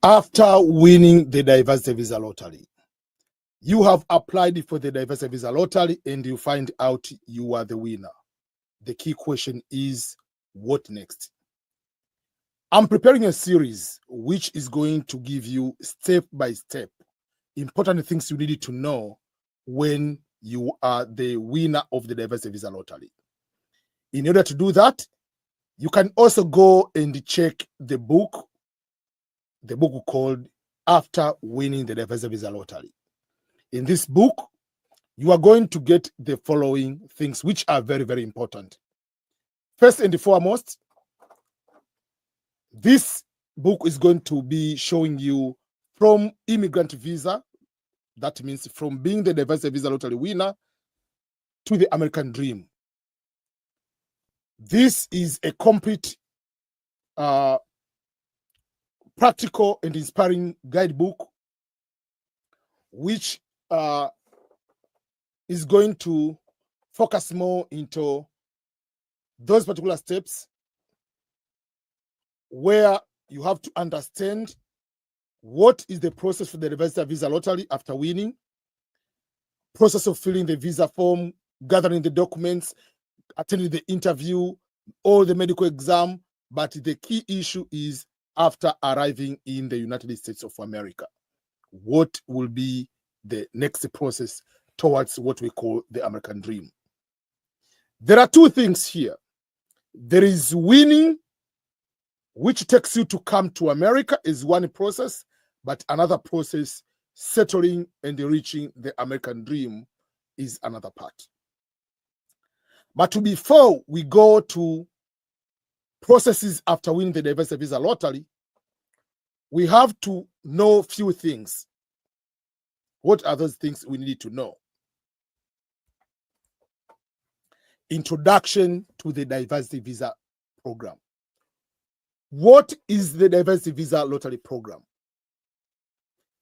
After winning the diversity visa lottery, you have applied for the diversity visa lottery and you find out you are the winner. The key question is, what next? I'm preparing a series which is going to give you step by step important things you need to know when you are the winner of the diversity visa lottery. In order to do that, you can also go and check the book called After Winning the Diversity Visa Lottery. In this book, you are going to get the following things which are very, very important. First and foremost, this book is going to be showing you from immigrant visa, that means from being the diversity visa lottery winner, to the American dream. This is a complete practical and inspiring guidebook which is going to focus more into those particular steps where you have to understand what is the process for the diversity visa lottery after winning, process of filling the visa form, gathering the documents, attending the interview, or the medical exam. But the key issue is after arriving in the United States of America, what will be the next process towards what we call the American dream? There are two things here. There is winning, which takes you to come to America, is one process, but another process, settling and reaching the American dream, is another part. But before we go to processes after winning the diversity visa lottery, we have to know a few things. What are those things we need to know? Introduction to the diversity visa program. What is the diversity visa lottery program?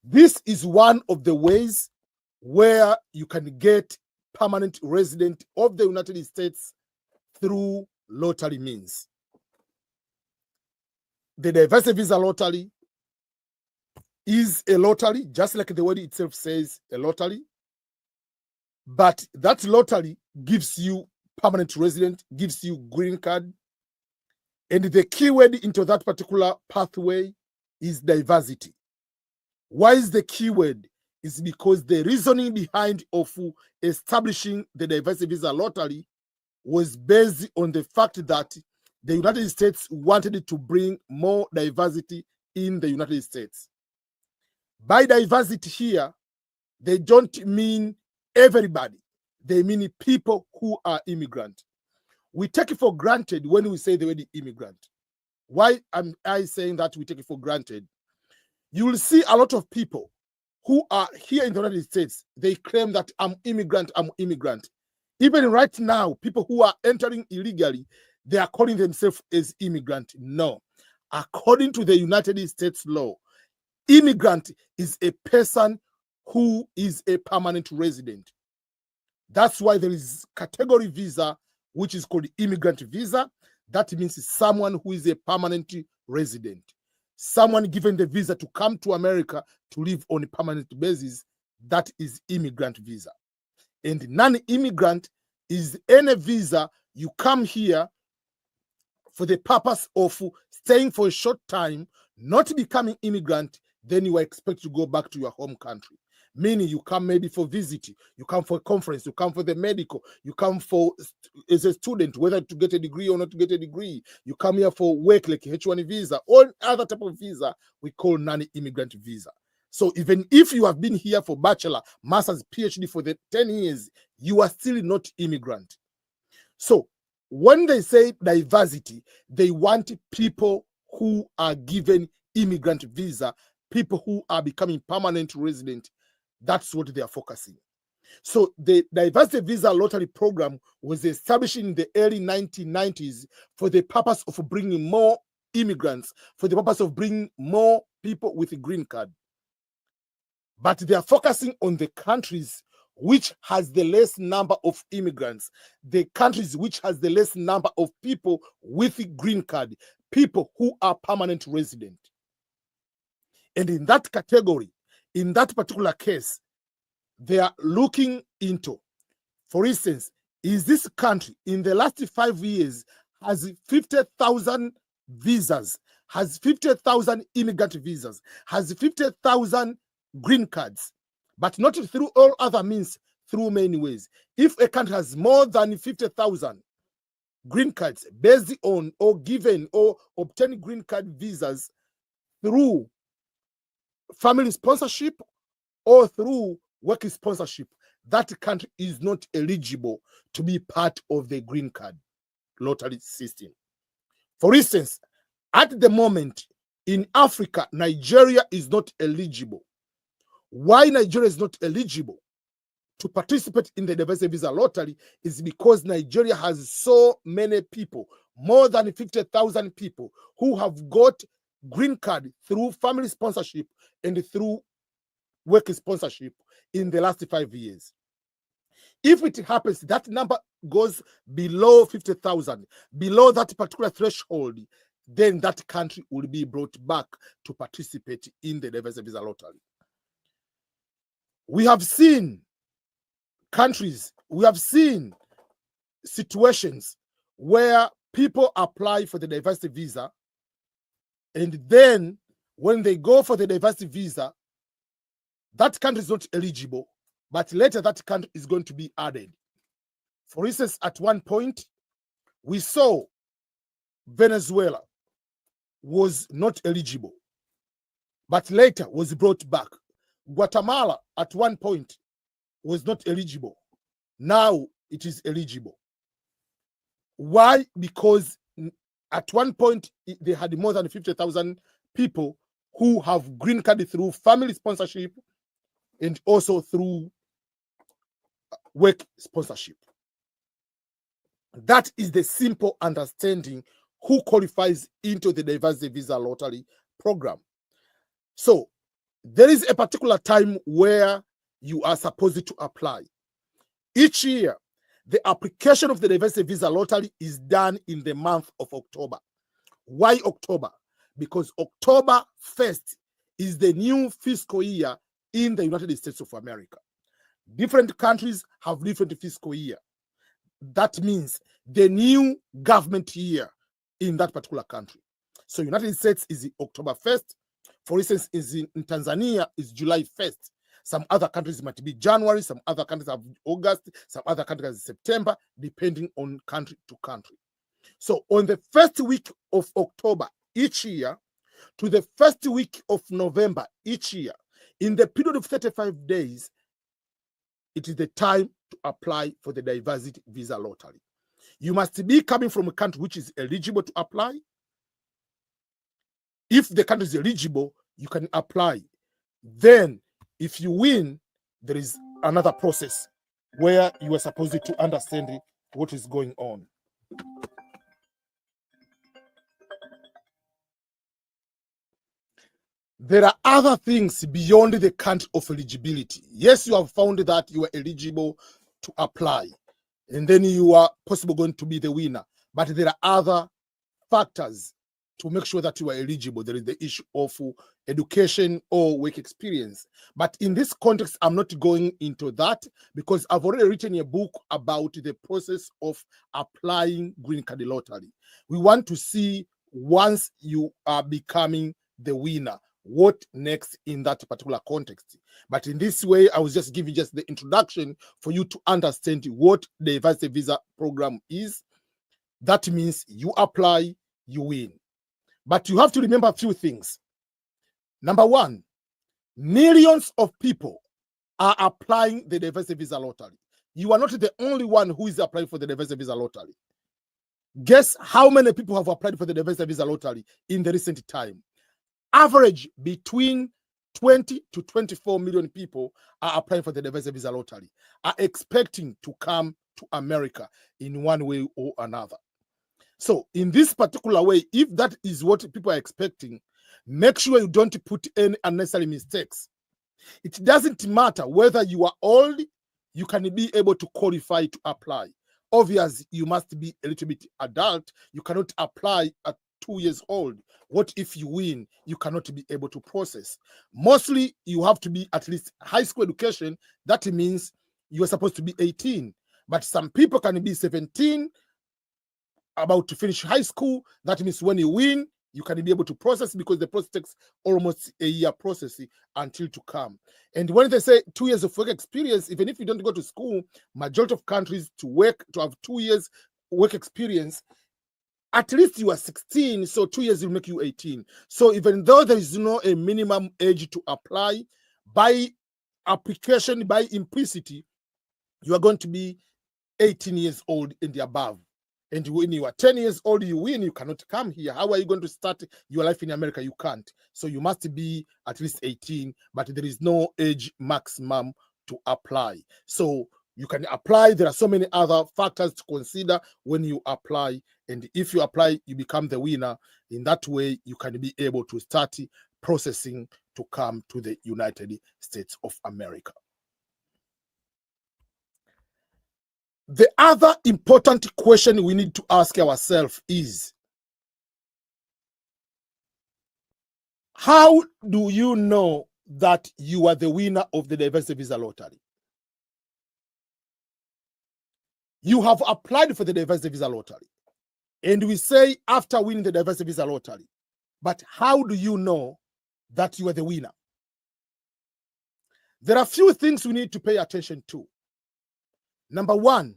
This is one of the ways where you can get permanent resident of the United States through lottery means. The diversity visa lottery is a lottery, just like the word itself says, a lottery. But that lottery gives you permanent resident, gives you green card. And the keyword into that particular pathway is diversity. Why is the keyword? Is because the reasoning behind of establishing the diversity visa lottery was based on the fact that the United States wanted to bring more diversity in the United States. By diversity here, they don't mean everybody. They mean people who are immigrant. We take it for granted when we say the word immigrant. Why am I saying that we take it for granted? You will see a lot of people who are here in the United States. They claim that I'm immigrant, I'm immigrant. Even right now, people who are entering illegally, they are calling themselves as immigrant. No. According to the United States law, immigrant is a person who is a permanent resident. That's why there is category visa, which is called immigrant visa. That means someone who is a permanent resident. Someone given the visa to come to America to live on a permanent basis. That is immigrant visa. And non-immigrant is any visa you come here for the purpose of staying for a short time, not becoming immigrant, then you are expected to go back to your home country. Meaning you come maybe for visit, you come for a conference, you come for the medical, you come for as a student, whether to get a degree or not to get a degree. You come here for work like H1 visa or other type of visa we call non-immigrant visa. So even if you have been here for bachelor, master's, PhD for the 10 years, you are still not immigrant. So when they say diversity, they want people who are given immigrant visa, people who are becoming permanent resident. That's what they are focusing. So the diversity visa lottery program was established in the early 1990s for the purpose of bringing more immigrants, for the purpose of bringing more people with a green card. But they are focusing on the countries which has the less number of immigrants, the countries which has the less number of people with a green card, people who are permanent resident. And in that category, in that particular case, they are looking into, for instance, is this country in the last 5 years has 50,000 visas, has 50,000 immigrant visas, has 50,000 green cards, but not through all other means, through many ways. If a country has more than 50,000 green cards based on or given or obtaining green card visas through family sponsorship or through work sponsorship, that country is not eligible to be part of the green card lottery system. For instance, at the moment in Africa, Nigeria is not eligible. Why Nigeria is not eligible to participate in the diversity visa lottery is because Nigeria has so many people, more than 50,000 people who have got green card through family sponsorship and through work sponsorship in the last 5 years. If it happens, that number goes below 50,000, below that particular threshold, then that country will be brought back to participate in the diversity visa lottery. We have seen countries, we have seen situations where people apply for the diversity visa, and then when they go for the diversity visa, that country is not eligible, but later that country is going to be added. For instance, at one point, we saw Venezuela was not eligible, but later was brought back. Guatemala at one point was not eligible. Now it is eligible. Why? Because at one point they had more than 50,000 people who have green card through family sponsorship and also through work sponsorship. That is the simple understanding who qualifies into the diversity visa lottery program. So there is a particular time where you are supposed to apply. Each year, the application of the diversity visa lottery is done in the month of October. Why October? Because October 1st is the new fiscal year in the United States of America. Different countries have different fiscal year. That means the new government year in that particular country. So United States is October 1st. For instance, in Tanzania is July 1st. Some other countries might be January, some other countries have August, some other countries have September, depending on country to country. So on the first week of October each year to the first week of November each year, in the period of 35 days, it is the time to apply for the diversity visa lottery. You must be coming from a country which is eligible to apply. If the country is eligible, you can apply. Then, if you win, there is another process where you are supposed to understand what is going on. There are other things beyond the count of eligibility. Yes, you have found that you are eligible to apply, and then you are possibly going to be the winner. But there are other factors to make sure that you are eligible. There is the issue of education or work experience. But in this context, I'm not going into that because I've already written a book about the process of applying green card lottery. We want to see, once you are becoming the winner, what next in that particular context. But in this way, I was just giving just the introduction for you to understand what the diversity visa program is. That means you apply, you win. But you have to remember a few things. Number one, millions of people are applying the diversity visa lottery. You are not the only one who is applying for the diversity visa lottery. Guess how many people have applied for the diversity visa lottery in the recent time? Average between 20 to 24 million people are applying for the diversity visa lottery, are expecting to come to America in one way or another. So in this particular way, if that is what people are expecting, make sure you don't put any unnecessary mistakes. It doesn't matter whether you are old, you can be able to qualify to apply. Obviously, you must be a little bit adult. You cannot apply at 2 years old. What if you win? You cannot be able to process. Mostly, you have to be at least high school education. That means you are supposed to be 18. But some people can be 17, about to finish high school. That means when you win, you can be able to process, because the process takes almost a year process until to come. And when they say 2 years of work experience, even if you don't go to school, majority of countries to have 2 years work experience, at least you are 16, so 2 years will make you 18. So even though there is no a minimum age to apply, by application, by implicity, you are going to be 18 years old and above. And when you are 10 years old, you win, you cannot come here. How are you going to start your life in America? You can't. So you must be at least 18, but there is no age maximum to apply. So you can apply. There are so many other factors to consider when you apply. And if you apply, you become the winner. In that way, you can be able to start processing to come to the United States of America. The other important question we need to ask ourselves is, how do you know that you are the winner of the diversity visa lottery? You have applied for the diversity visa lottery, and we say after winning the diversity visa lottery, but how do you know that you are the winner? There are a few things we need to pay attention to. Number one,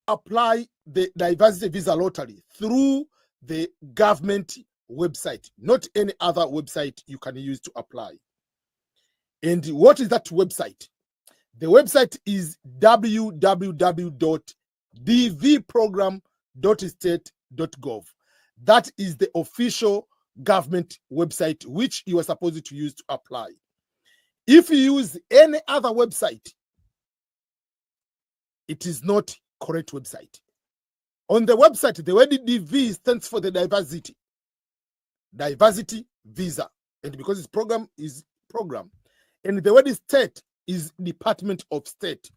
apply the diversity visa lottery through the government website, not any other website you can use to apply. And what is that website? The website is www.dvprogram.state.gov. That is the official government website which you are supposed to use to apply. If you use any other website, it is not correct website. On the website, the word DV stands for the diversity visa, and because its program is program, and the word state is Department of State,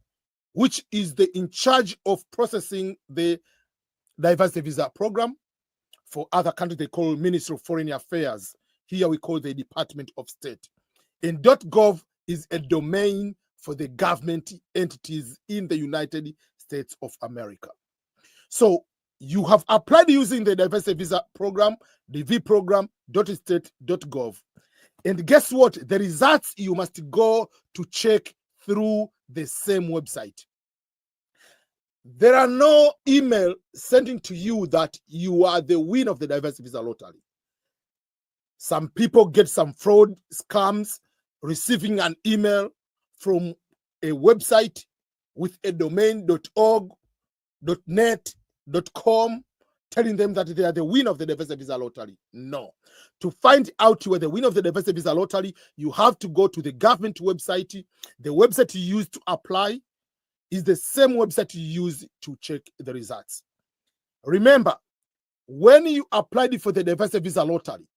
which is in charge of processing the diversity visa program. For other countries, they call Ministry of Foreign Affairs. Here we call the Department of State. And .gov is a domain for the government entities in the United States of America. So you have applied using the diversity visa program, dvprogram.state.gov. And guess what? The results you must go to check through the same website. There are no email sending to you that you are the winner of the diversity visa lottery. Some people get some fraud scams, receiving an email from a website with a domain .org, .net, .com, telling them that they are the winner of the diversity visa lottery. No. To find out you are the winner of the diversity visa lottery, you have to go to the government website. The website you use to apply is the same website you use to check the results. Remember, when you applied for the diversity visa lottery,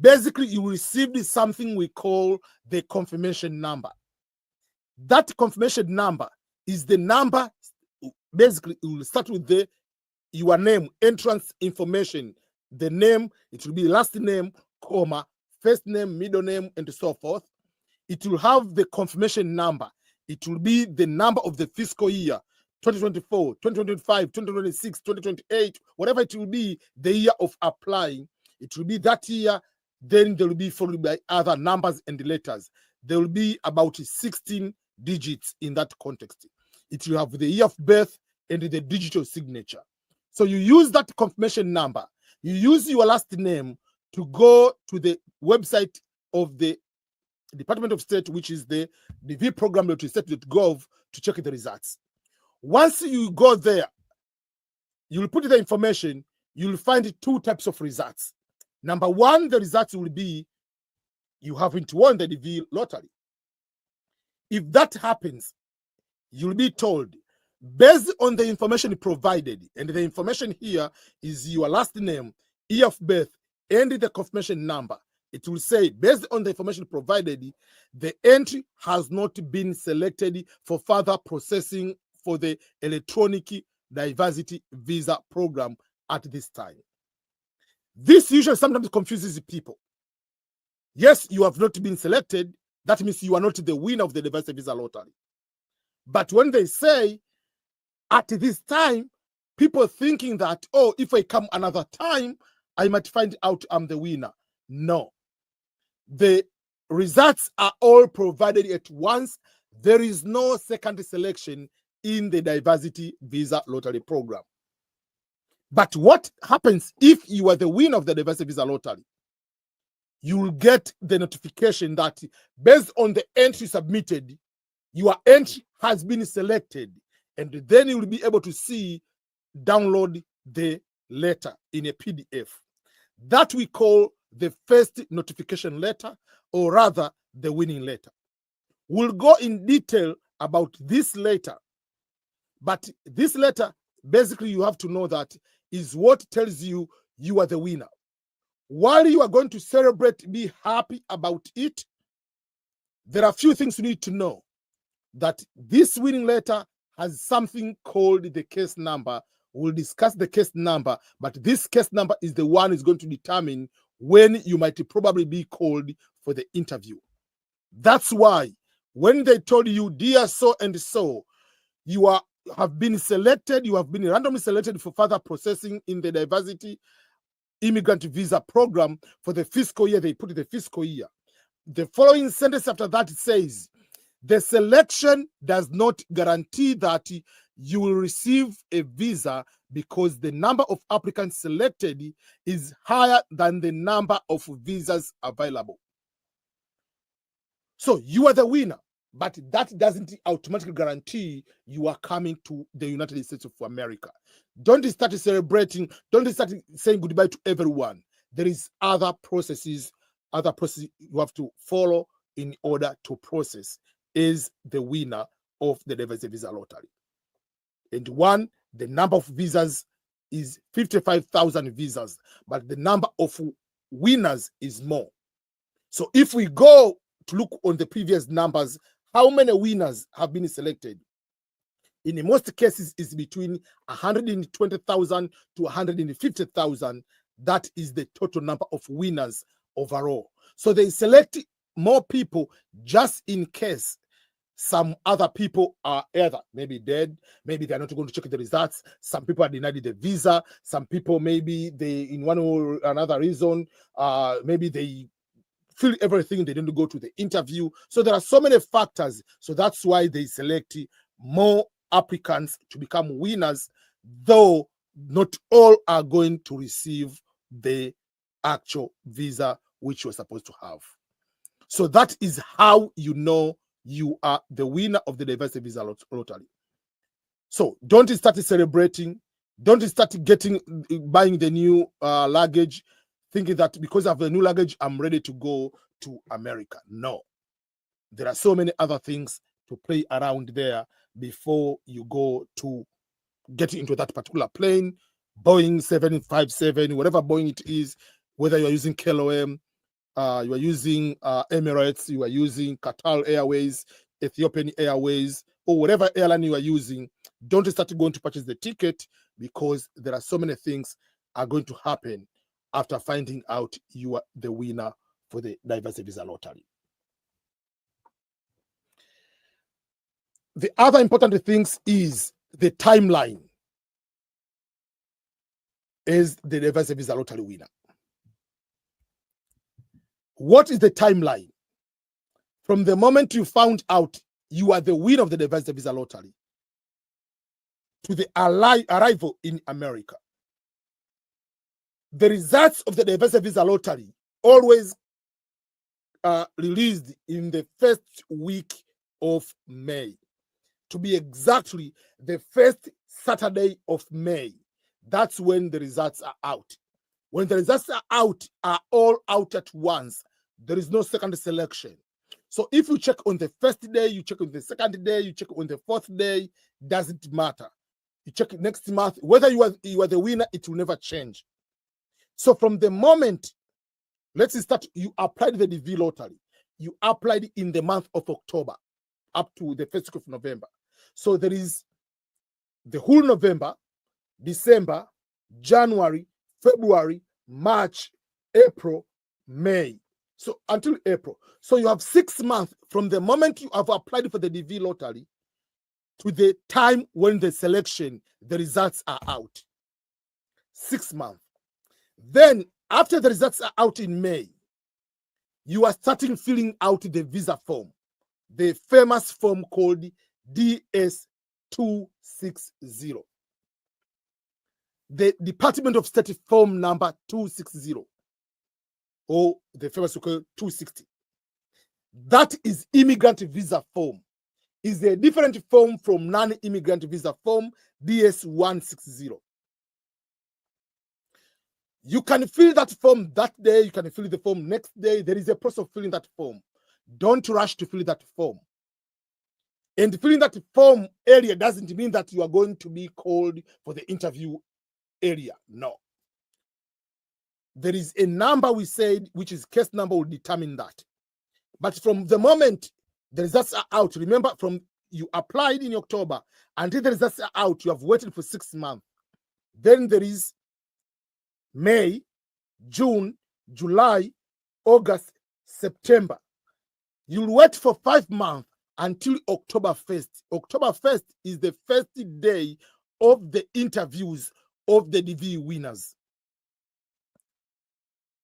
basically you received something we call the confirmation number. That confirmation number is the number, basically it will start with your name, entrance information, the name, it will be last name, comma, first name, middle name, and so forth. It will have the confirmation number. It will be the number of the fiscal year, 2024, 2025, 2026, 2028, whatever it will be, the year of applying. It will be that year. Then there will be followed by other numbers and letters. There will be about 16 digits in that context. It will have the year of birth and the digital signature. So you use that confirmation number. You use your last name to go to the website of the Department of State, which is the dvprogram.state.gov, to check the results. Once you go there, you'll put the information, you'll find two types of results. Number one, the results will be you haven't won the DV lottery. If that happens, you'll be told, based on the information provided, and the information here is your last name, year of birth, and the confirmation number. It will say, based on the information provided, the entry has not been selected for further processing for the electronic diversity visa program at this time. This usually sometimes confuses people. Yes, you have not been selected. That means you are not the winner of the diversity visa lottery. But when they say, at this time, people thinking that, oh, if I come another time, I might find out I'm the winner. No. The results are all provided at once. There is no second selection in the diversity visa lottery program. But what happens if you are the winner of the diversity visa lottery? You will get the notification that based on the entry submitted, your entry has been selected. And then you will be able to download the letter in a PDF. That we call the first notification letter, or rather the winning letter. We'll go in detail about this letter. But this letter, basically you have to know that is what tells you you are the winner. While you are going to celebrate, be happy about it, there are a few things you need to know. That this winning letter has something called the case number. We'll discuss the case number, but this case number is the one is going to determine when you might probably be called for the interview. That's why when they told you, dear so and so, you have been selected, you have been randomly selected for further processing in the diversity immigrant visa program for the fiscal year, they put the fiscal year. The following sentence after that says, the selection does not guarantee that you will receive a visa because the number of applicants selected is higher than the number of visas available. So you are the winner, but that doesn't automatically guarantee you are coming to the United States of America. Don't start celebrating. Don't start saying goodbye to everyone. There is other processes you have to follow in order to process is the winner of the diversity visa lottery. And one, the number of visas is 55,000 visas, but the number of winners is more. So if we go to look on the previous numbers, how many winners have been selected? In most cases, it's between 120,000 to 150,000. That is the total number of winners overall. So they select more people just in case some other people are either maybe dead, maybe they're not going to check the results. Some people are denied the visa. Some people, maybe they, in one or another reason, maybe they fill everything, they didn't go to the interview. So there are so many factors. So that's why they select more applicants to become winners, though not all are going to receive the actual visa which you're supposed to have. So that is how you know you are the winner of the diversity visa lottery. So don't start celebrating. Don't start buying the new luggage, thinking that because of the new luggage, I'm ready to go to America. No. There are so many other things to play around there before you go to get into that particular plane, Boeing 757, whatever Boeing it is, whether you're using KLM, you are using Emirates, you are using Qatar Airways, Ethiopian Airways, or whatever airline you are using. Don't start going to purchase the ticket because there are so many things are going to happen after finding out you are the winner for the diversity visa lottery. The other important things is the timeline is the diversity visa lottery winner. What is the timeline? From the moment you found out you are the winner of the diversity visa lottery to the arrival in America. The results of the diversity visa lottery always released in the first week of May. To be exactly the first Saturday of May. That's when the results are out. When the results are all out at once. There is no second selection. So if you check on the first day, you check on the second day, you check on the fourth day, doesn't matter. You check next month, whether you are the winner, it will never change. So from the moment, let's start, you applied the DV lottery. You applied in the month of October up to the first week of November. So there is the whole November, December, January, February, March, April, May. So until April. So you have 6 months from the moment you have applied for the DV lottery to the time when the results are out. 6 months. Then after the results are out in May, you are starting filling out the visa form, the famous form called DS-260. The Department of State form number 260, or the famous 260. That is immigrant visa form. Is a different form from non-immigrant visa form DS-160. You can fill that form that day, you can fill the form next day. There is a process of filling that form. Don't rush to fill that form. And filling that form earlier doesn't mean that you are going to be called for the interview area. No. There is a number we said, which is case number, will determine that. But from the moment the results are out, remember, from you applied in October until the results are out, you have waited for 6 months. Then there is May, June, July, August, September. You'll wait for 5 months until October 1st. October 1st is the first day of the interviews of the DV winners.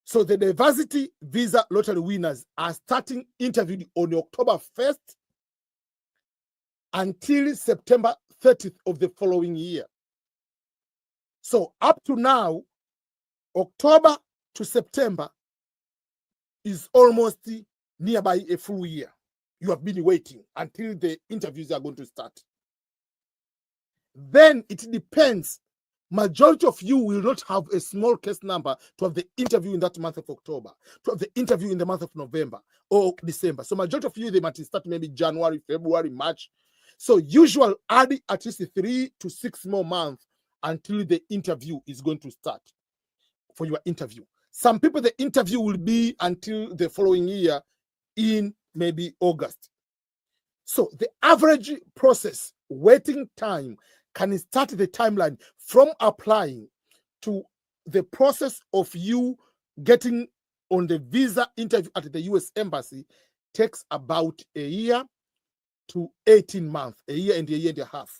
So the diversity visa lottery winners are starting interviewing on October 1st until September 30th of the following year. So up to now, October to September is almost nearby a full year. You have been waiting until the interviews are going to start. Then it depends. Majority of you will not have a small case number to have the interview in that month of October, to have the interview in the month of November or December. So majority of you, they might start maybe January, February, March. So usual add at least 3 to 6 more months until the interview is going to start for your interview. Some people, the interview will be until the following year in maybe August. So the average process, waiting time, can start the timeline from applying to the process of you getting on the visa interview at the US Embassy takes about a year to 18 months, a year and a half.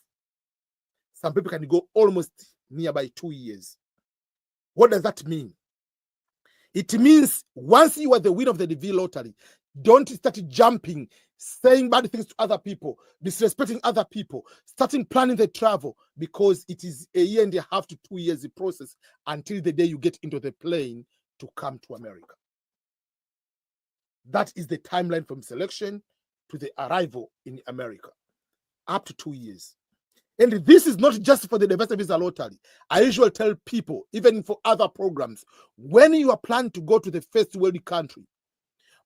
Some people can go almost nearby 2 years. What does that mean? It means once you are the winner of the DV lottery, don't start jumping, saying bad things to other people, disrespecting other people, starting planning the travel, because it is a year and a half to 2 years the process until the day you get into the plane to come to America. That is the timeline from selection to the arrival in America, up to 2 years. And this is not just for the diversity visa lottery. I usually tell people, even for other programs, when you are planning to go to the first world country,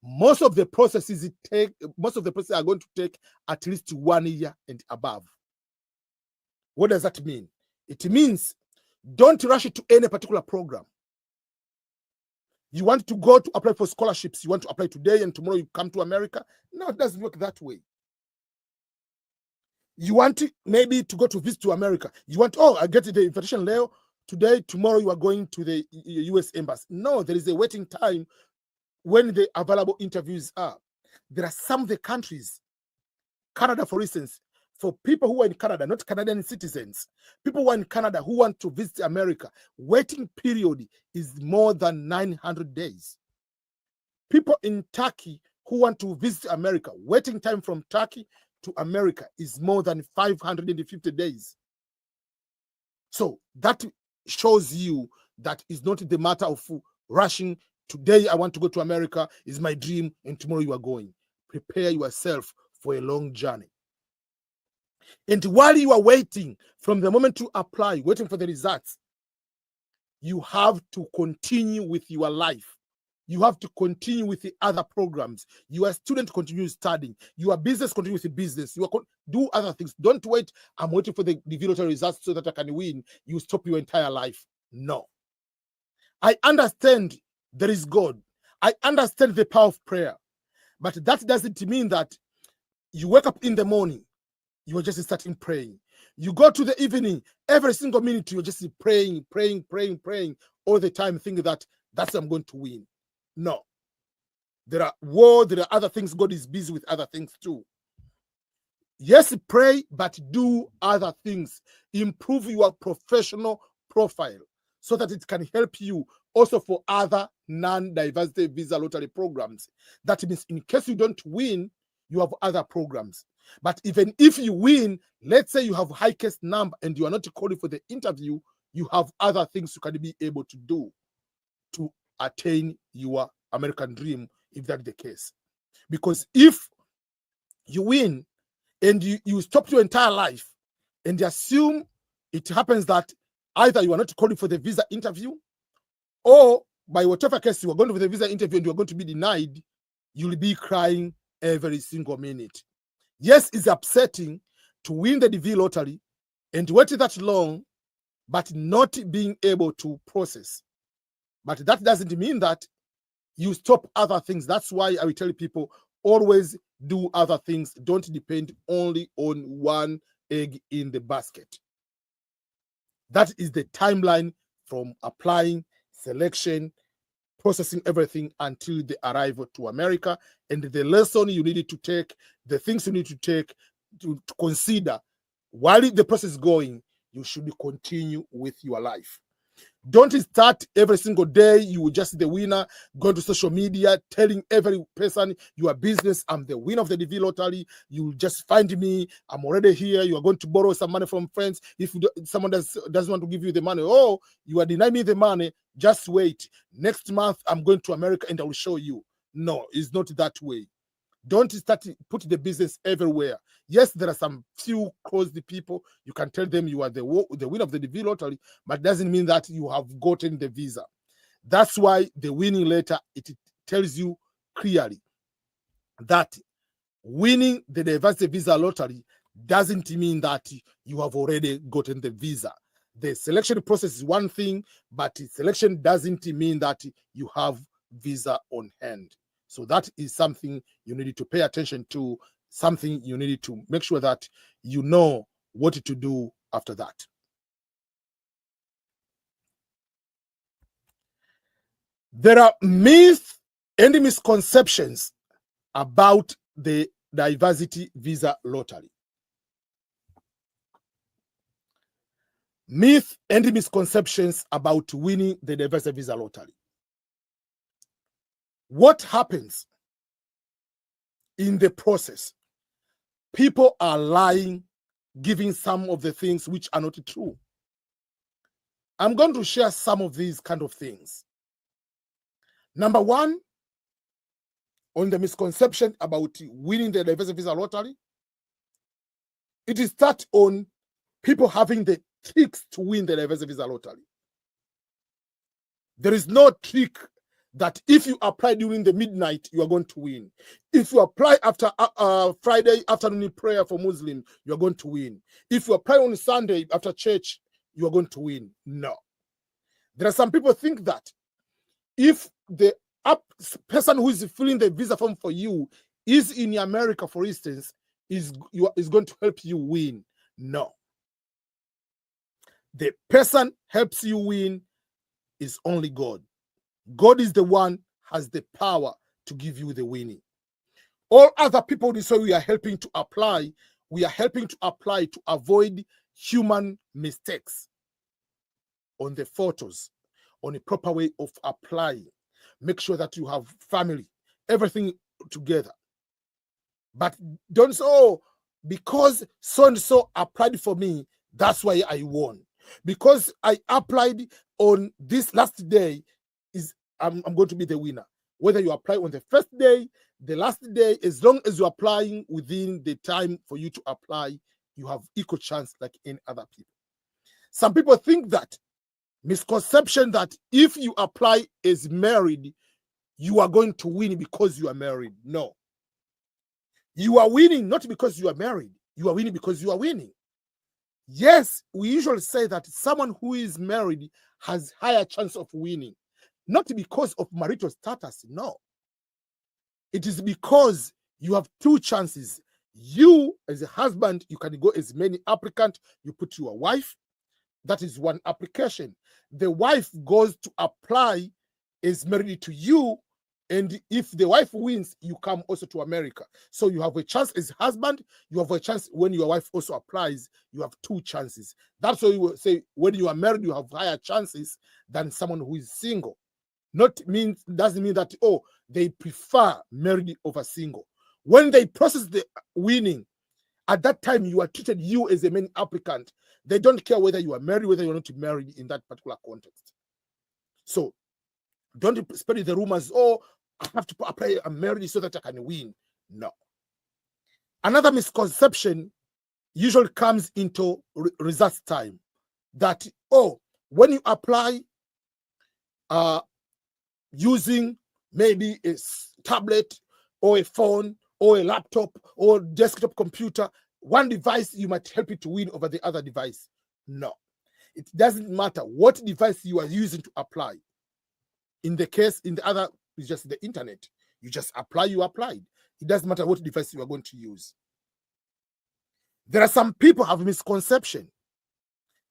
most of the processes are going to take at least 1 year and above. What does that mean? It means don't rush to any particular program. You want to go to apply for scholarships, you want to apply today and tomorrow you come to America. No, it doesn't work that way. You want to maybe to go to visit to America. You want, oh, I get the invitation letter today, tomorrow you are going to the US Embassy. No, there is a waiting time when the available interviews are. There are some of the countries, Canada, for instance, for people who are in Canada, not Canadian citizens, people who are in Canada who want to visit America, waiting period is more than 900 days. People in Turkey who want to visit America, waiting time from Turkey to America is more than 550 days. So that shows you that it's not the matter of rushing. Today I want to go to America, is my dream, and tomorrow you are going. Prepare yourself for a long journey. And while you are waiting, from the moment you apply, waiting for the results, you have to continue with your life. You have to continue with the other programs. Your student continue studying. Your business continue with the business. You do other things. Don't wait. I'm waiting for the DV results so that I can win. You stop your entire life. No. I understand there is God. I understand the power of prayer. But that doesn't mean that you wake up in the morning, you are just starting praying. You go to the evening, every single minute you're just praying all the time, thinking that that's I'm going to win. No. There are other things. God is busy with other things too. Yes, pray, but do other things. Improve your professional profile so that it can help you also for other non-diversity visa lottery programs. That means in case you don't win, you have other programs. But even if you win, let's say you have highest number and you are not calling for the interview, you have other things you can be able to do to attain your American dream, if that's the case. Because if you win and you stop your entire life and assume it happens that either you are not calling for the visa interview, or by whatever case you are going for the visa interview and you are going to be denied, you'll be crying every single minute. Yes, it's upsetting to win the DV lottery and wait that long, but not being able to process. But that doesn't mean that you stop other things. That's why I will tell people, always do other things. Don't depend only on one egg in the basket. That is the timeline from applying, selection, processing everything until the arrival to America, and the lesson you needed to take, the things you need to take to consider while the process is going. You should continue with your life. Don't start every single day. You will just the winner, going to social media, telling every person your business, I'm the winner of the DV lottery. You just find me. I'm already here. You are going to borrow some money from friends. If someone doesn't want to give you the money, oh, you are denying me the money. Just wait. Next month, I'm going to America and I will show you. No, it's not that way. Don't start to put the business everywhere. Yes, there are some few closed people. You can tell them you are the winner of the DV lottery, but it doesn't mean that you have gotten the visa. That's why the winning letter, it tells you clearly that winning the diversity visa lottery doesn't mean that you have already gotten the visa. The selection process is one thing, but selection doesn't mean that you have visa on hand. So that is something you need to pay attention to, something you need to make sure that you know what to do after that. There are myths and misconceptions about the diversity visa lottery. Myth and misconceptions about winning the diversity visa lottery. What happens in the process? People are lying, giving some of the things which are not true. I'm going to share some of these kind of things. Number one, on the misconception about winning the diversity visa lottery, it is start on people having the tricks to win the diversity visa lottery. There is no trick that if you apply during the midnight, you are going to win. If you apply after Friday afternoon prayer for Muslims, you are going to win. If you apply on Sunday after church, you are going to win. No. There are some people think that if the person who is filling the visa form for you is in America, for instance, is going to help you win. No. The person helps you win is only God. God is the one has the power to give you the winning. All other people, so we are helping to apply. We are helping to apply to avoid human mistakes on the photos, on a proper way of applying. Make sure that you have family, everything together. But don't say, oh, because so-and-so applied for me, that's why I won. Because I applied on this last day, I'm going to be the winner. Whether you apply on the first day, the last day, as long as you're applying within the time for you to apply, you have equal chance like any other people. Some people think that misconception that if you apply as married, you are going to win because you are married. No. You are winning not because you are married. You are winning because you are winning. Yes, we usually say that someone who is married has higher chance of winning. Not because of marital status, no. It is because you have two chances. You, as a husband, you can go as many applicants. You put your wife. That is one application. The wife goes to apply as married to you. And if the wife wins, you come also to America. So you have a chance as husband. You have a chance when your wife also applies. You have two chances. That's why you will say when you are married, you have higher chances than someone who is single. Doesn't mean that, oh, they prefer married over single. When they process the winning, at that time you are treated you as a main applicant. They don't care whether you are married, whether you're not married in that particular context. So don't spread the rumors, oh, I have to apply, I'm married so that I can win. No. Another misconception usually comes into results time, that, oh, when you apply using maybe a tablet or a phone or a laptop or desktop computer, one device you might help you to win over the other device. No. It doesn't matter what device you are using to apply. In the other, it's just the internet. You just apply, you applied. It doesn't matter what device you are going to use. There are some people have a misconception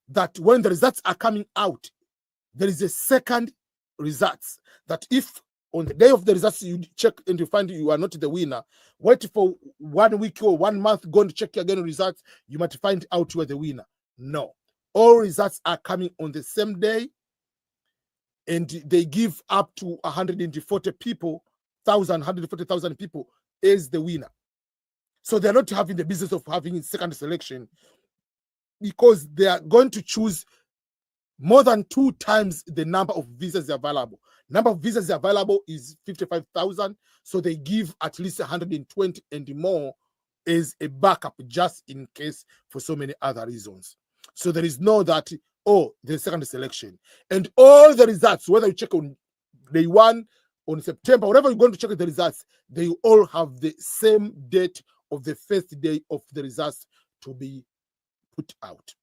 that when the results are coming out, there is a second results, that if on the day of the results you check and you find you are not the winner, wait for 1 week or 1 month, go and check again results, you might find out you are the winner. No. All results are coming on the same day, and they give up to 140,000 people as the winner. So they're not having the business of having a second selection, because they are going to choose more than 2 times the number of visas available. Number of visas available is 55,000, so they give at least 120 and more as a backup, just in case for so many other reasons. So there is no that, oh, the second selection. And all the results, whether you check on day 1, on September, whatever you're going to check the results, they all have the same date of the first day of the results to be put out.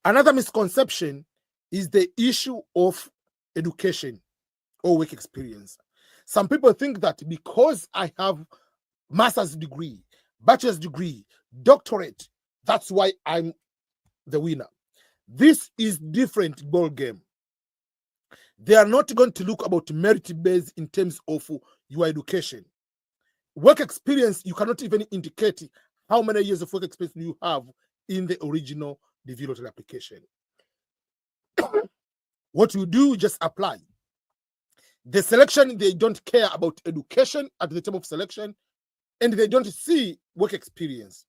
Another misconception is the issue of education or work experience. Some people think that because I have master's degree, bachelor's degree, doctorate, that's why I'm the winner. This is different ball game. They are not going to look about merit based in terms of your education. Work experience, you cannot even indicate how many years of work experience you have in the original DV lottery application. What you do, just apply. The selection, they don't care about education at the time of selection, and they don't see work experience.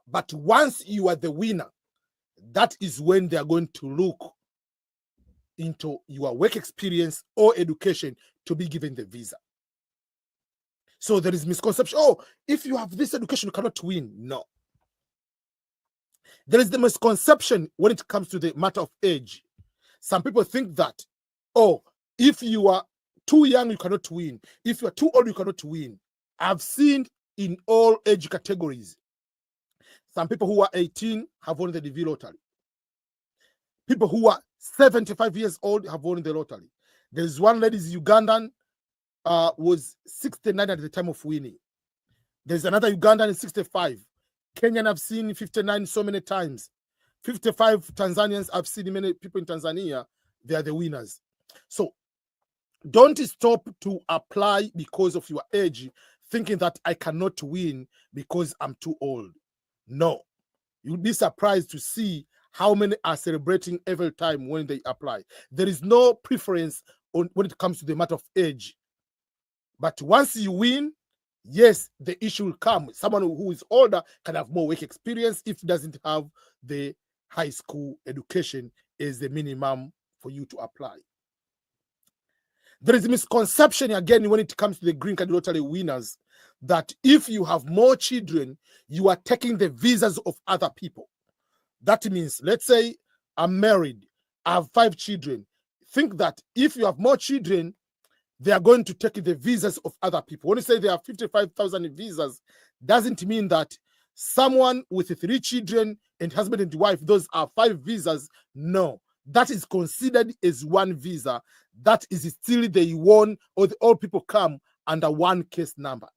But once you are the winner, that is when they are going to look into your work experience or education to be given the visa. So there is misconception, oh, if you have this education, you cannot win. No. There is the misconception when it comes to the matter of age. Some people think that, oh, if you are too young, you cannot win. If you are too old, you cannot win. I've seen in all age categories. Some people who are 18 have won the DV lottery. People who are 75 years old have won the lottery. There's one lady, Ugandan, was 69 at the time of winning. There's another Ugandan, 65. Kenyan I've seen 59 so many times. 55 Tanzanians, I've seen many people in Tanzania, they are the winners. So don't stop to apply because of your age, thinking that I cannot win because I'm too old. No. You'll be surprised to see how many are celebrating every time when they apply. There is no preference when it comes to the matter of age. But once you win, yes, the issue will come. Someone who is older can have more work experience if he doesn't have the high school education as the minimum for you to apply. There is a misconception again when it comes to the green card lottery winners that if you have more children, you are taking the visas of other people. That means, let's say I'm married, I have 5 children. Think that if you have more children, they are going to take the visas of other people. When you say there are 55,000 visas, doesn't mean that someone with 3 children and husband and wife, those are 5 visas. No, that is considered as one visa. That is still the one, or all people come under one case number.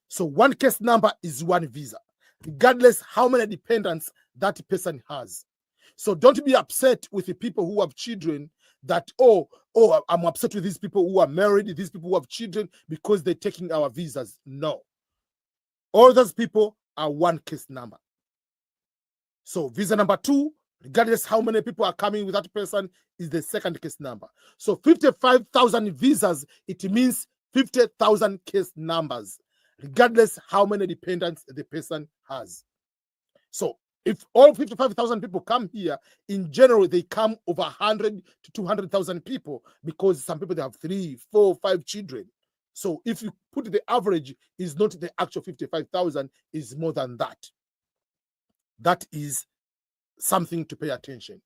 So one case number is one visa, regardless how many dependents that person has. So don't be upset with the people who have children that, oh, I'm upset with these people who are married, these people who have children because they're taking our visas. No. All those people are one case number. So visa number 2, regardless how many people are coming with that person, is the second case number. So 55,000 visas, it means 50,000 case numbers, regardless how many dependents the person has. So if all 55,000 people come here, in general, they come over 100 to 200,000 people, because some people, they have 3, 4, 5 children. So if you put the average, is not the actual 55,000, is more than that. That is something to pay attention.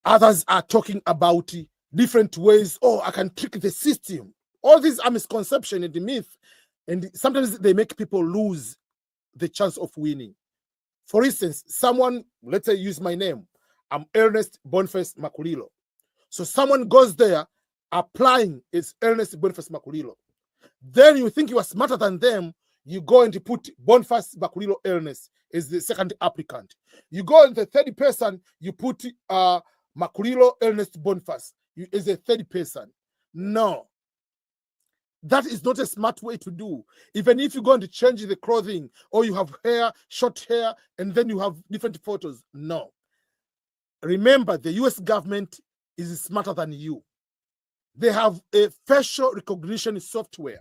Others are talking about different ways. Oh, I can trick the system. All these are misconception and the myth, and sometimes they make people lose the chance of winning. For instance, someone, let's say, use my name. I'm Ernest Boniface Makulilo. So someone goes there applying as Ernest Boniface Makulilo. Then you think you are smarter than them. You go and put Boniface Makulilo Ernest as the second applicant. You go in the third person, you put Makulilo Ernest Boniface as a third person. No. That is not a smart way to do. Even if you're going to change the clothing, or you have hair, short hair, and then you have different photos. No. Remember, the US government is smarter than you. They have a facial recognition software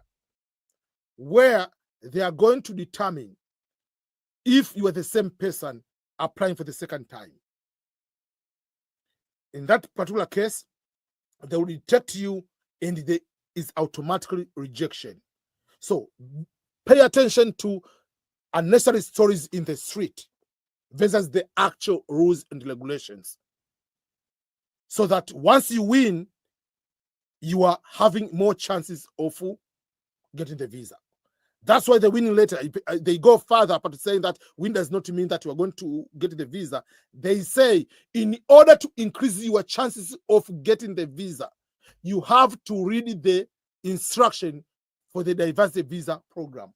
where they are going to determine if you are the same person applying for the second time. In that particular case, they will detect you, and there is automatically rejection. So pay attention to unnecessary stories in the street versus the actual rules and regulations, so that once you win, you are having more chances of getting the visa. That's why the winning letter, they go further, but saying that win does not mean that you are going to get the visa. They say, in order to increase your chances of getting the visa, you have to read the instruction for the diversity visa program.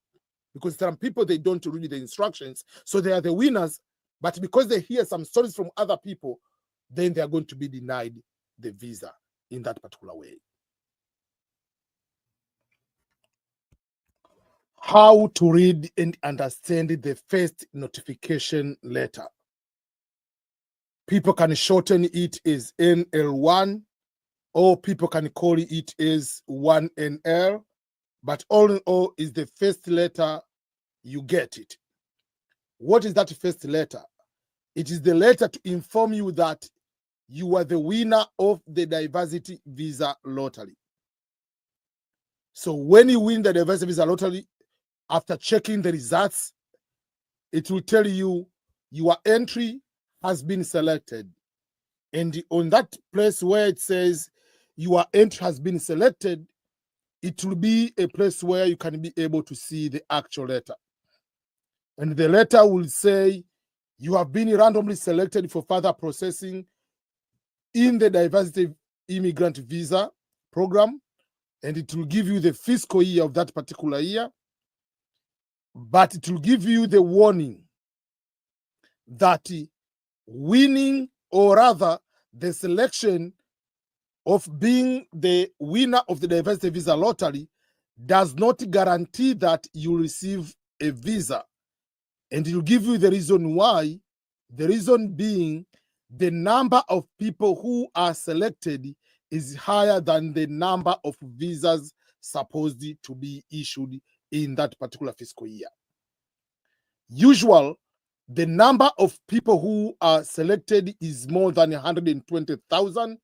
Because some people, they don't read the instructions, so they are the winners, but because they hear some stories from other people, then they are going to be denied the visa in that particular way. How to read and understand the first notification letter. People can shorten it as NL1, or people can call it as 1NL, but all in all is the first letter you get it. What is that first letter? It is the letter to inform you that you are the winner of the diversity visa lottery. So when you win the diversity visa lottery, after checking the results, it will tell you your entry has been selected. And on that place where it says your entry has been selected, it will be a place where you can be able to see the actual letter. And the letter will say you have been randomly selected for further processing in the diversity immigrant visa program, and it will give you the fiscal year of that particular year. But it will give you the warning that winning, or rather the selection of being the winner of the diversity visa lottery, does not guarantee that you receive a visa. And it will give you the reason why. The reason being, the number of people who are selected is higher than the number of visas supposed to be issued in that particular fiscal year. Usually, the number of people who are selected is more than 120,000,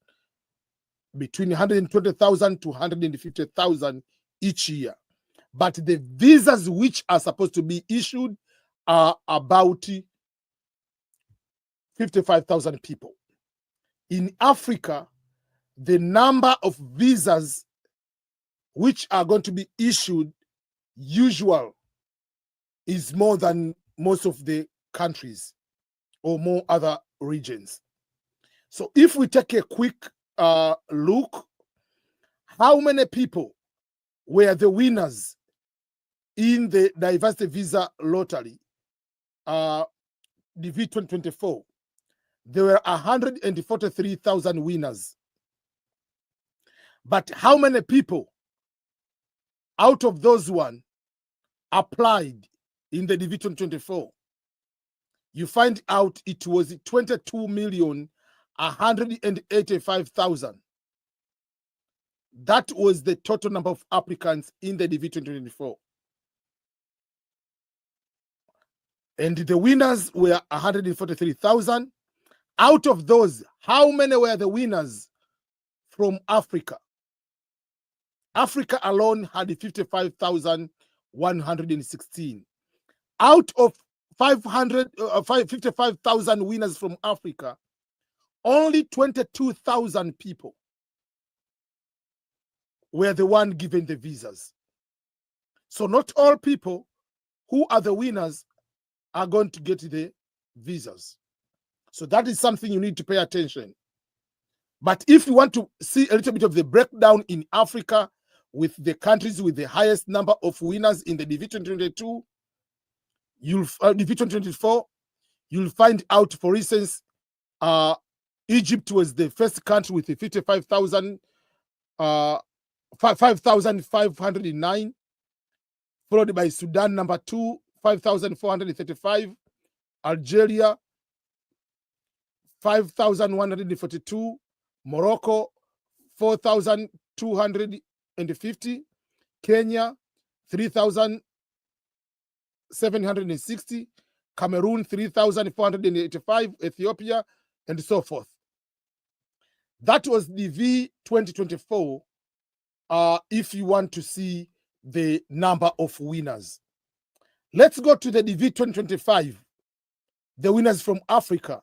between 120,000 to 150,000 each year. But the visas which are supposed to be issued are about 55,000 people. In Africa, the number of visas which are going to be issued usual is more than most of the countries or more other regions. So if we take a quick look, how many people were the winners in the diversity visa lottery, the V 2024, there were 143,000 winners. But how many people out of those one applied in the V 2024? You find out it was 22,185,000. That was the total number of applicants in the DV 2024. And the winners were 143,000. Out of those, how many were the winners from Africa? Africa alone had 55,116. Out of 55,000 winners from Africa, only 22,000 people were the one given the visas. So not all people who are the winners are going to get the visas. So that is something you need to pay attention. But if you want to see a little bit of the breakdown in Africa with the countries with the highest number of winners in the DV 2022, DV 2024, you'll find out, for instance, Egypt was the first country with 5,509, followed by Sudan, number 2, 5,435, Algeria, 5,142, Morocco, 4,250, Kenya, 3,760, Cameroon, 3,485, Ethiopia, and so forth. That was the V 2024. If you want to see the number of winners, let's go to the DV 2025, the winners from Africa.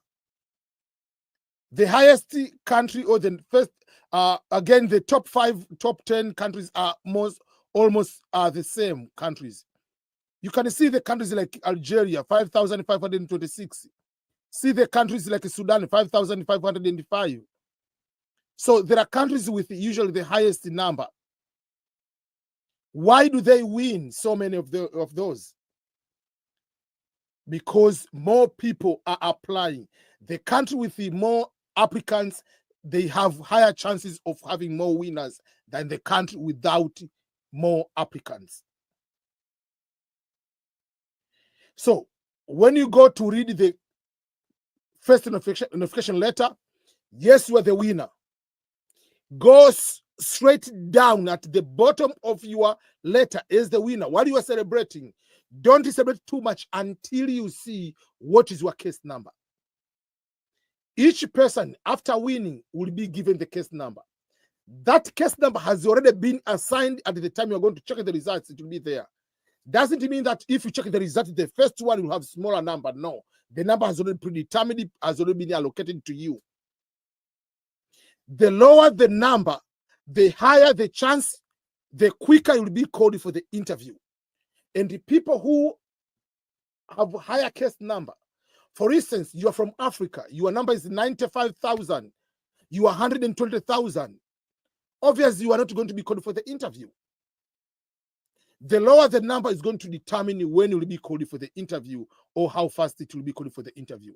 The highest country, or the first, again, the top 5, top 10 countries are almost the same countries. You can see the countries like Algeria, 5,526. See the countries like Sudan, 5,505. So there are countries with usually the highest number. Why do they win so many of those? Because more people are applying. The country with the more applicants, they have higher chances of having more winners than the country without more applicants. So when you go to read the first notification letter, yes, you are the winner. Go straight down at the bottom of your letter is the winner. While you are celebrating, don't celebrate too much until you see what is your case number. Each person after winning will be given the case number. That case number has already been assigned at the time you're going to check the results. It will be there. Doesn't mean that if you check the result, the first one will have smaller number. No, the number has already predetermined, has already been allocated to you. The lower the number, the higher the chance, the quicker you'll be called for the interview. And the people who have higher case number, for instance, you are from Africa, your number is 95,000, you are 120,000. Obviously, you are not going to be called for the interview. The lower the number is going to determine when you will be called for the interview or how fast it will be called for the interview.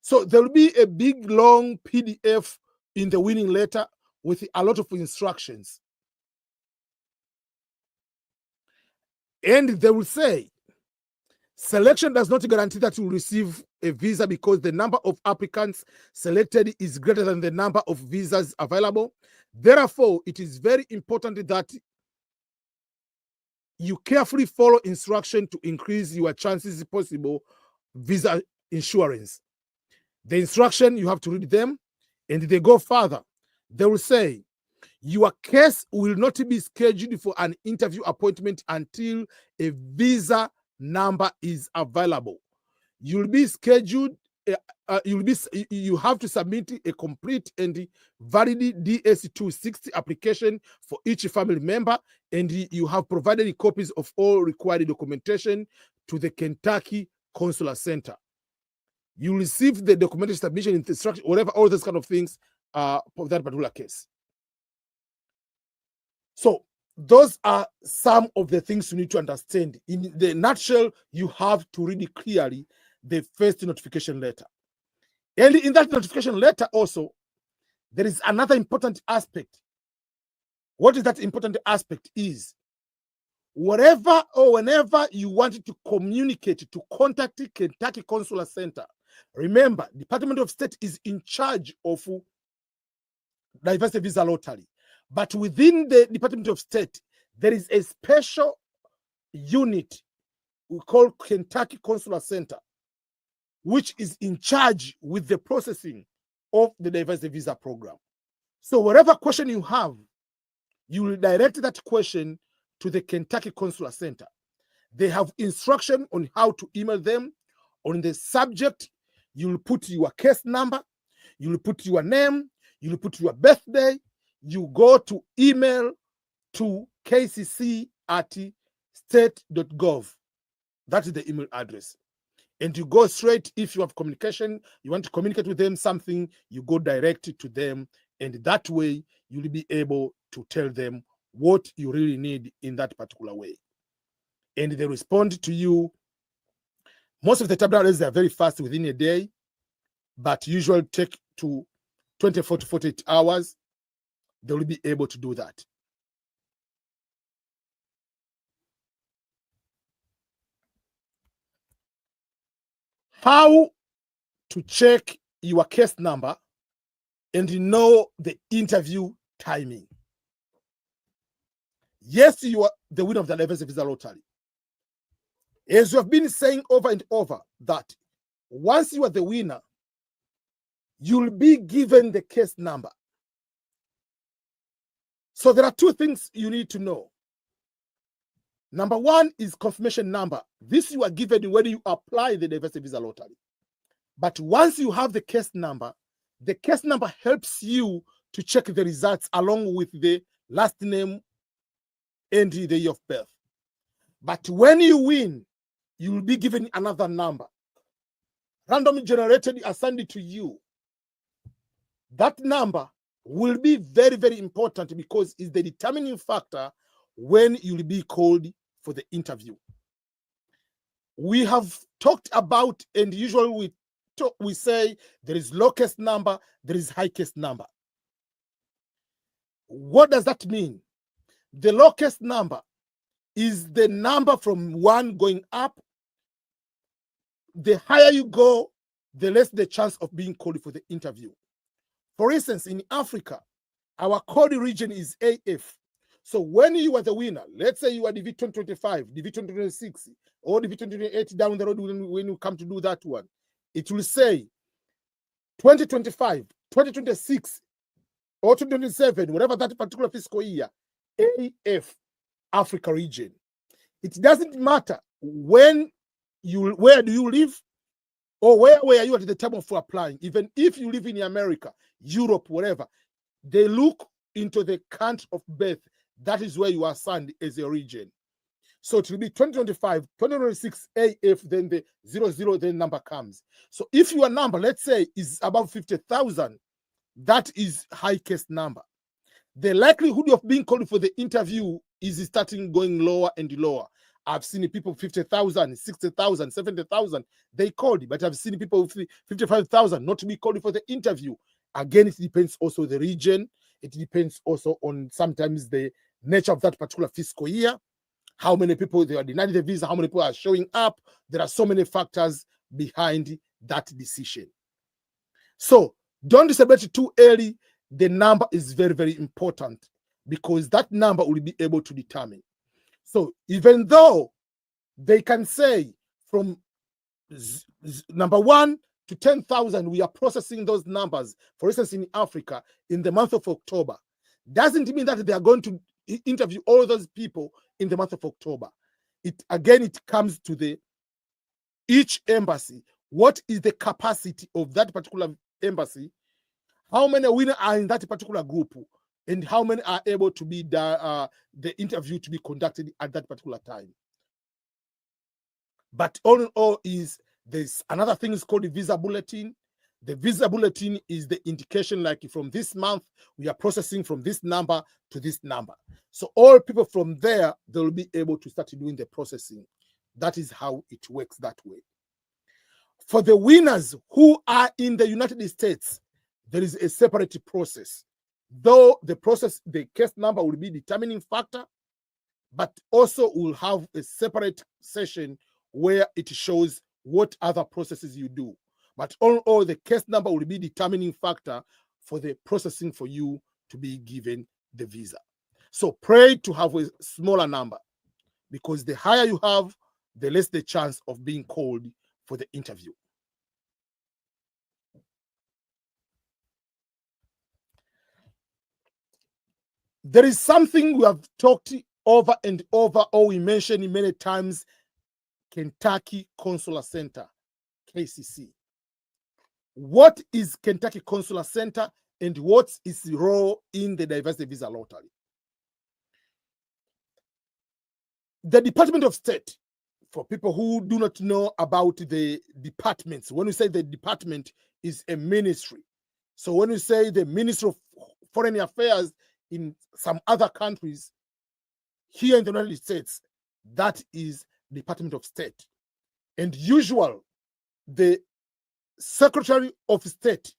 So there will be a big, long PDF in the winning letter with a lot of instructions. And they will say, selection does not guarantee that you will receive a visa because the number of applicants selected is greater than the number of visas available. Therefore, it is very important that you carefully follow instruction to increase your chances possible visa insurance. The instruction, you have to read them, and they go further. They will say, your case will not be scheduled for an interview appointment until a visa number is available. You'll be scheduled, you have to submit a complete and valid DS-260 application for each family member, and you have provided copies of all required documentation to the Kentucky Consular Center. You receive the documentation submission instruction, whatever, all those kind of things for that particular case. So those are some of the things you need to understand. In the nutshell, you have to read clearly the first notification letter. And in that notification letter also, there is another important aspect. What is that important aspect is, wherever or whenever you want to communicate, to contact the Kentucky Consular Center, remember, Department of State is in charge of diversity visa lottery. But within the Department of State, there is a special unit we call Kentucky Consular Center, which is in charge with the processing of the diversity visa program. So whatever question you have, you will direct that question to the Kentucky Consular Center. They have instruction on how to email them. On the subject, you will put your case number, you will put your name, you will put your birthday, you go to email to kcc@state.gov. That is the email address. And you go straight, if you have communication, you want to communicate with them something, you go direct to them. And that way, you'll be able to tell them what you really need in that particular way. And they respond to you. Most of the tabulators, they are very fast within a day, but usually take to 24 to 48 hours. They will be able to do that. How to check your case number and know the interview timing. Yes, you are the winner of the diversity visa lottery. As you have been saying over and over, that once you are the winner, you'll be given the case number. So there are two things you need to know. Number one is confirmation number. This you are given when you apply the diversity visa lottery. But once you have the case number helps you to check the results along with the last name and the year of birth. But when you win, you will be given another number, randomly generated, assigned to you. That number will be very, very important because it's the determining factor when you'll be called for the interview. We have talked about, and usually we say there is low case number, there is high case number. What does that mean? The low case number is the number from 1 going up. The higher you go, the less the chance of being called for the interview. For instance, in Africa, our code region is AF. So when you are the winner, let's say you are DV 2025, DV 2026, or DV 2028 down the road when you come to do that one, it will say 2025, 2026, or 2027, whatever that particular fiscal year, AF, Africa region. It doesn't matter where do you live or where are you at the time of applying. Even if you live in America, Europe, wherever, they look into the country of birth. That is where you are assigned as a region. So it will be 2025, 2026 AF, then the 00, then number comes. So if your number, let's say, is above 50,000, that is high case number. The likelihood of being called for the interview is starting going lower and lower. I've seen people 50,000, 60,000, 70,000, they called, but I've seen people 55,000 not to be called for the interview. Again, it depends also the region. It depends also on sometimes the nature of that particular fiscal year, how many people they are denied the visa, how many people are showing up. There are so many factors behind that decision. So don't celebrate too early. The number is very, very important because that number will be able to determine. So even though they can say from number 1 to 10,000, we are processing those numbers, for instance, in Africa, in the month of October, doesn't mean that they are going to interview all those people in the month of October. It comes to each embassy. What is the capacity of that particular embassy? How many winners are in that particular group? And how many are able to be the interview to be conducted at that particular time? But all in all, there's another thing is called the visa bulletin. The visa bulletin is the indication, like from this month, we are processing from this number to this number. So all people from there, they will be able to start doing the processing. That is how it works that way. For the winners who are in the United States, there is a separate process. Though the process, the case number will be determining factor, but also will have a separate session where it shows what other processes you do. But all the case number will be determining factor for the processing for you to be given the visa. So pray to have a smaller number, because the higher you have, the less the chance of being called for the interview. There is something we have talked over and over, or we mentioned many times, Kentucky Consular Center, KCC. What is Kentucky Consular Center and what is its role in the diversity visa lottery? The Department of State, for people who do not know about the departments, when we say the department is a ministry. So when we say the Ministry of Foreign Affairs in some other countries, here in the United States, that is Department of State. And usual, the Secretary of State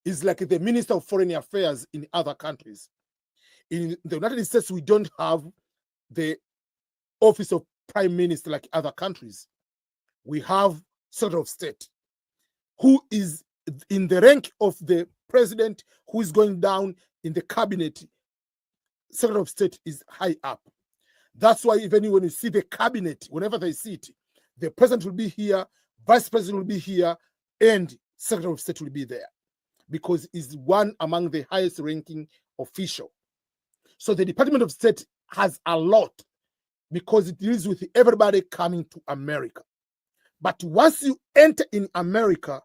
is like the Minister of Foreign Affairs in other countries. In the United States, we don't have the Office of Prime Minister like other countries. We have Secretary of State, who is in the rank of the president, who is going down in the cabinet. Secretary of State is high up. That's why even when you see the cabinet, whenever they sit, the president will be here, vice president will be here, and Secretary of State will be there, because he's one among the highest ranking official. So the Department of State has a lot, because it deals with everybody coming to America. But once you enter in America,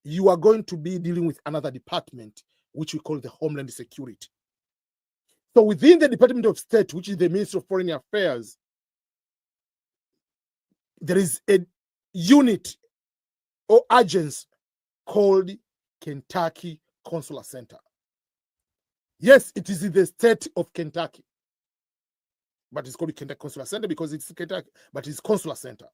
you are going to be dealing with another department, which we call the Homeland Security. So within the Department of State, which is the Ministry of Foreign Affairs, there is a unit or agency called Kentucky Consular Center. Yes, it is in the state of Kentucky, but it's called Kentucky Consular Center because it's Kentucky, but it's Consular Center.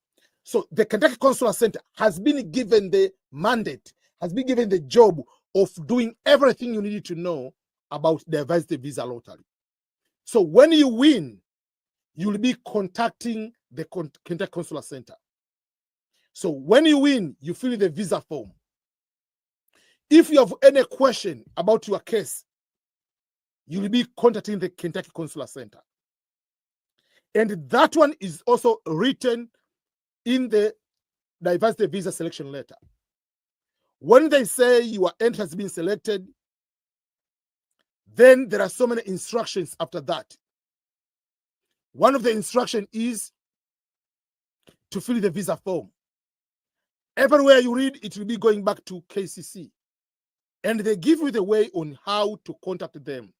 So the Kentucky Consular Center has been given the mandate, has been given the job of doing everything you need to know about diversity visa lottery. So when you win, you'll be contacting the Kentucky Consular Center. So when you win, you fill in the visa form. If you have any question about your case, you'll be contacting the Kentucky Consular Center. And that one is also written in the diversity visa selection letter. When they say your entry has been selected, then there are so many instructions after that. One of the instructions is to fill the visa form. Everywhere you read, it will be going back to KCC. And they give you the way on how to contact them.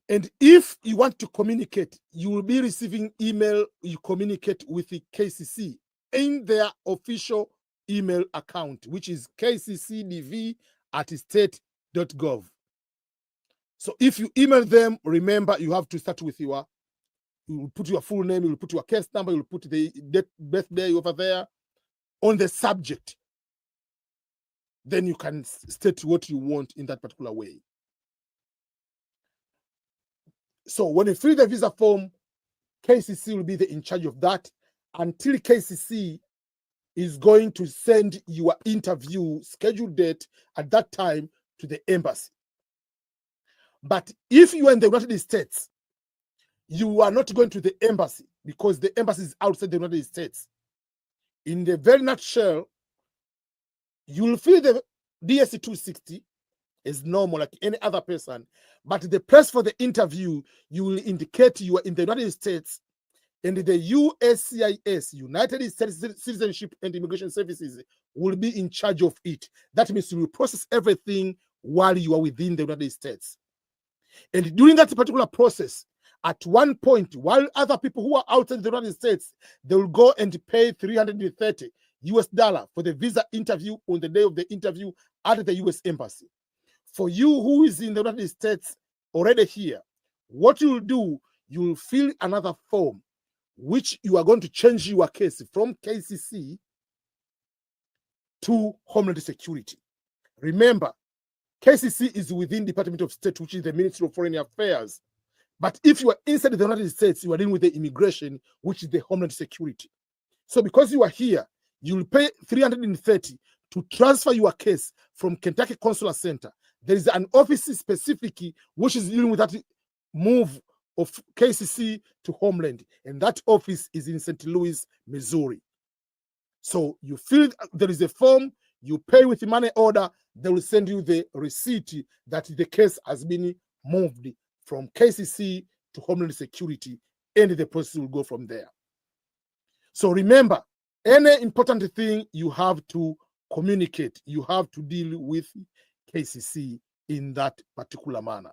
And if you want to communicate, you will be receiving email, you communicate with the KCC in their official email account, which is kccdv@state.gov. So if you email them, remember you have to start with you will put your full name, you will put your case number, you will put the birthday over there on the subject. Then you can state what you want in that particular way. So when you fill the visa form, KCC will be in charge of that until KCC is going to send your interview scheduled date at that time to the embassy. But if you are in the United States, you are not going to the embassy because the embassy is outside the United States. In the very nutshell, you will fill the DSC 260 as normal like any other person, but the place for the interview, you will indicate you are in the United States, and the USCIS, United States Citizenship and Immigration Services, will be in charge of it. That means you will process everything while you are within the United States. And during that particular process, At one point, while other people who are outside the United States, they will go and pay $330 for the visa interview on the day of the interview at the US Embassy. For you who is in the United States already here, what you will do, you will fill another form, which you are going to change your case from KCC to Homeland Security. Remember, KCC is within Department of State, which is the Ministry of Foreign Affairs. But if you are inside the United States, you are dealing with the immigration, which is the Homeland Security. So because you are here, you will pay $330 to transfer your case from Kentucky Consular Center. There is an office specifically which is dealing with that move of KCC to Homeland, and that office is in St. Louis, Missouri. So you fill, there is a form, you pay with the money order, they will send you the receipt that the case has been moved from KCC to Homeland Security, and the process will go from there. So remember, any important thing you have to communicate, you have to deal with KCC in that particular manner.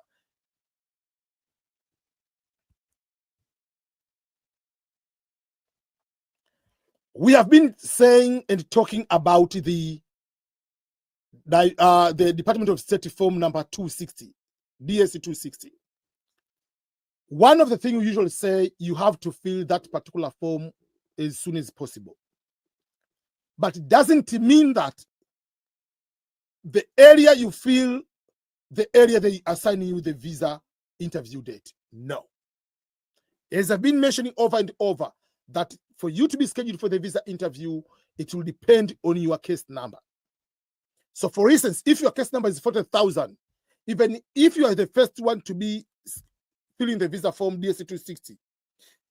We have been saying and talking about the Department of State form number 260, DSC 260. One of the things we usually say, you have to fill that particular form as soon as possible. But it doesn't mean that the area you fill, the area they assign you the visa interview date. No. As I've been mentioning over and over, that for you to be scheduled for the visa interview, it will depend on your case number. So for instance, if your case number is 40,000, even if you are the first one to be filling the visa form DSC 260,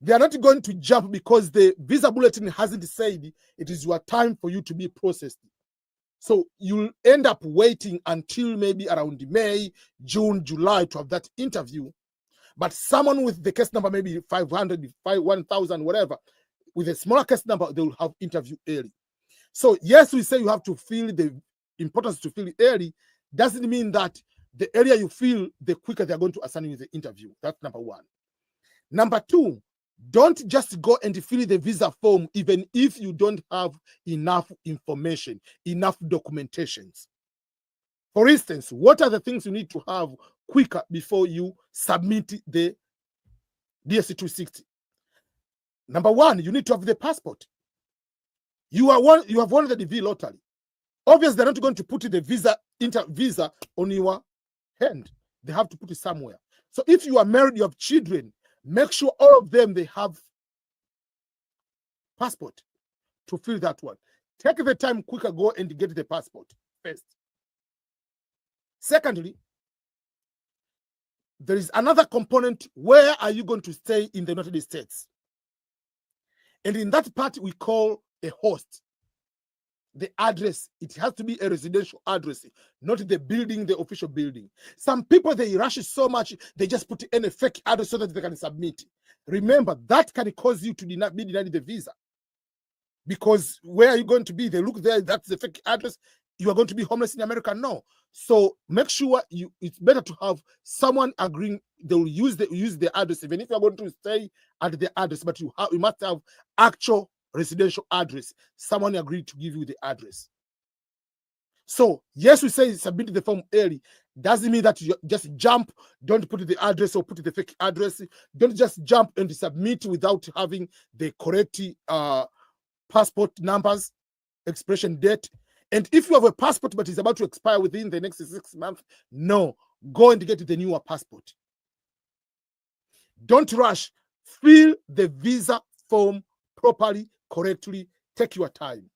they are not going to jump because the visa bulletin hasn't said it is your time for you to be processed. So you'll end up waiting until maybe around May, June, July to have that interview. But someone with the case number, maybe 500, 1,000, whatever, with a smaller case number, they will have interview early. So yes, we say you have to feel the importance to feel early. Doesn't mean that the earlier you feel, the quicker they're going to assign you the interview. That's number one. Number two, don't just go and fill the visa form even if you don't have enough information, enough documentations. For instance, what are the things you need to have quicker before you submit the DSC 260? Number one, you need to have the passport. You have won the DV lottery. Obviously, they're not going to put the visa on your hand. They have to put it somewhere. So if you are married, you have children, make sure all of them, they have passport to fill that one. Take the time quicker, go and get the passport first. Secondly, there is another component. Where are you going to stay in the United States? And in that part, we call a host. The address, it has to be a residential address, not the building, the official building. Some people, they rush so much, they just put in a fake address so that they can submit. Remember, that can cause you to be denied the visa. Because where are you going to be? They look there, that's the fake address. You are going to be homeless in America? No. So make sure it's better to have someone agreeing. They will use the address, even if you are going to stay at the address, but you must have actual residential address. Someone agreed to give you the address. So yes, we say submit the form early. Doesn't mean that you just jump, don't put the address or put the fake address. Don't just jump and submit without having the correct passport numbers, expiration date. And if you have a passport but it's about to expire within the next 6 months, no, go and get the newer passport. Don't rush. Fill the visa form properly, correctly. Take your time.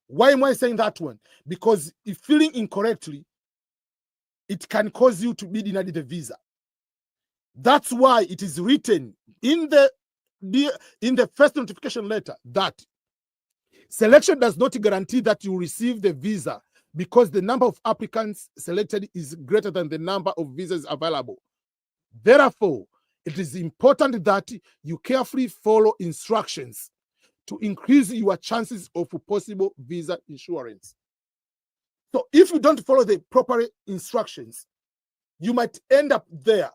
Why am I saying that one? Because if filling incorrectly, it can cause you to be denied the visa. That's why it is written in the first notification letter that selection does not guarantee that you receive the visa because the number of applicants selected is greater than the number of visas available. Therefore, it is important that you carefully follow instructions to increase your chances of possible visa insurance. So if you don't follow the proper instructions, you might end up there.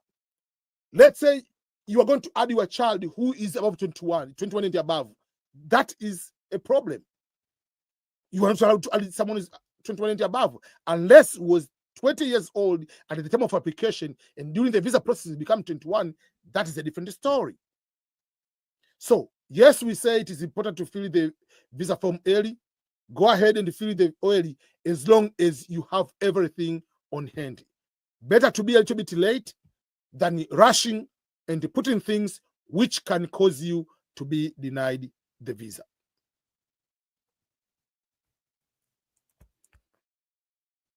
Let's say you are going to add your child who is above 21 and above. That is a problem. You are not allowed to add someone who is 21 and above unless was 20 years old at the time of application, and during the visa process become 21. That is a different story. So yes, we say it is important to fill the visa form early. Go ahead and fill the early as long as you have everything on hand. Better to be a little bit late than rushing and putting things which can cause you to be denied the visa.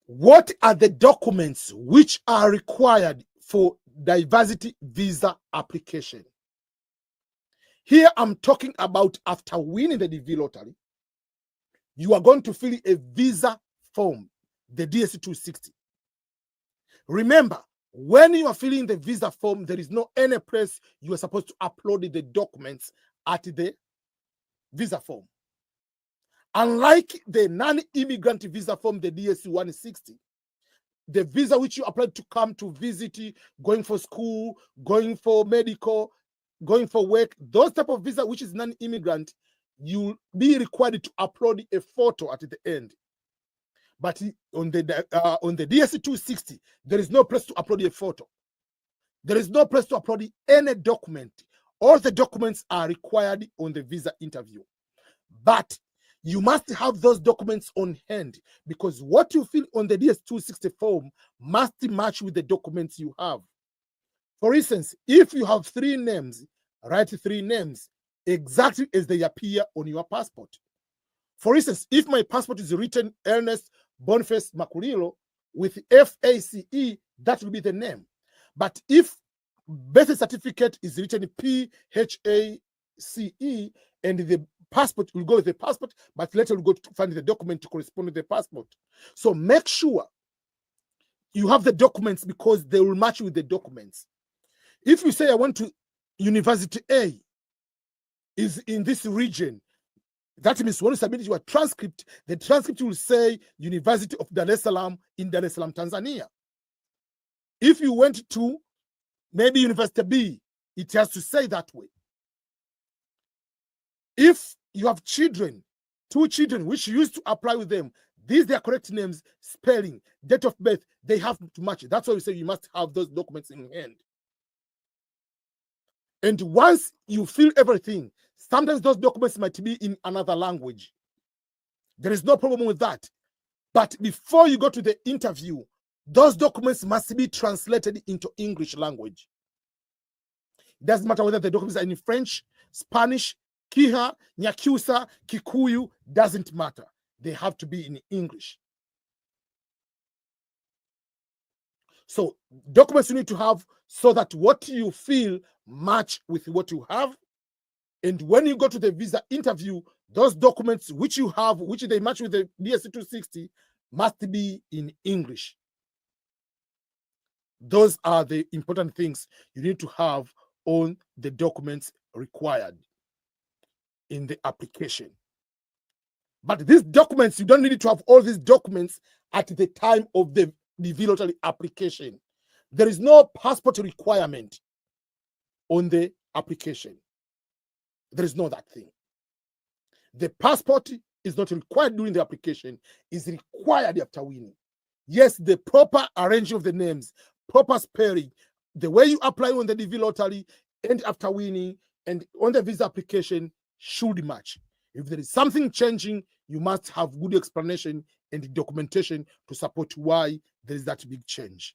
What are the documents which are required for diversity visa application? Here I'm talking about after winning the DV lottery, you are going to fill a visa form, the DS-260. Remember, when you are filling the visa form, there is no any place you are supposed to upload the documents at the visa form. Unlike the non-immigrant visa form, the DS-160, the visa which you applied to come to visit, going for school, going for medical, going for work, those type of visa which is non-immigrant, you'll be required to upload a photo at the end. But on the DS-260, there is no place to upload a photo. There is no place to upload any document. All the documents are required on the visa interview. But you must have those documents on hand, because what you fill on the DS-260 form must match with the documents you have. For instance, if you have 3 names, write 3 names exactly as they appear on your passport. For instance, if my passport is written Ernest Boniface Makulilo with FACE, that will be the name. But if birth certificate is written PHACE and the passport will go with the passport, but later we'll go to find the document to correspond with the passport. So make sure you have the documents, because they will match with the documents. If you say I went to University A is in this region, that means when you submit your transcript, the transcript will say University of Dar es Salaam in Dar es Salaam, Tanzania. If you went to maybe University B, it has to say that way. If you have children, 2 children, which you used to apply with them, these are correct names, spelling, date of birth, they have to match it. That's why we say you must have those documents in hand. And once you fill everything, sometimes those documents might be in another language. There is no problem with that. But before you go to the interview, those documents must be translated into English language. It doesn't matter whether the documents are in French, Spanish, Kiha, Nyakyusa, Kikuyu, doesn't matter. They have to be in English. So documents you need to have so that what you feel match with what you have. And when you go to the visa interview, those documents which you have, which they match with the DS-260, must be in English. Those are the important things you need to have on the documents required in the application. But these documents, you don't need to have all these documents at the time of the lottery application. There is no passport requirement on the application. There is no that thing. The passport is not required during the application, is required after winning. Yes, the proper arranging of the names, proper spelling, the way you apply on the DV lottery and after winning and on the visa application should match. If there is something changing, you must have good explanation and documentation to support why there is that big change.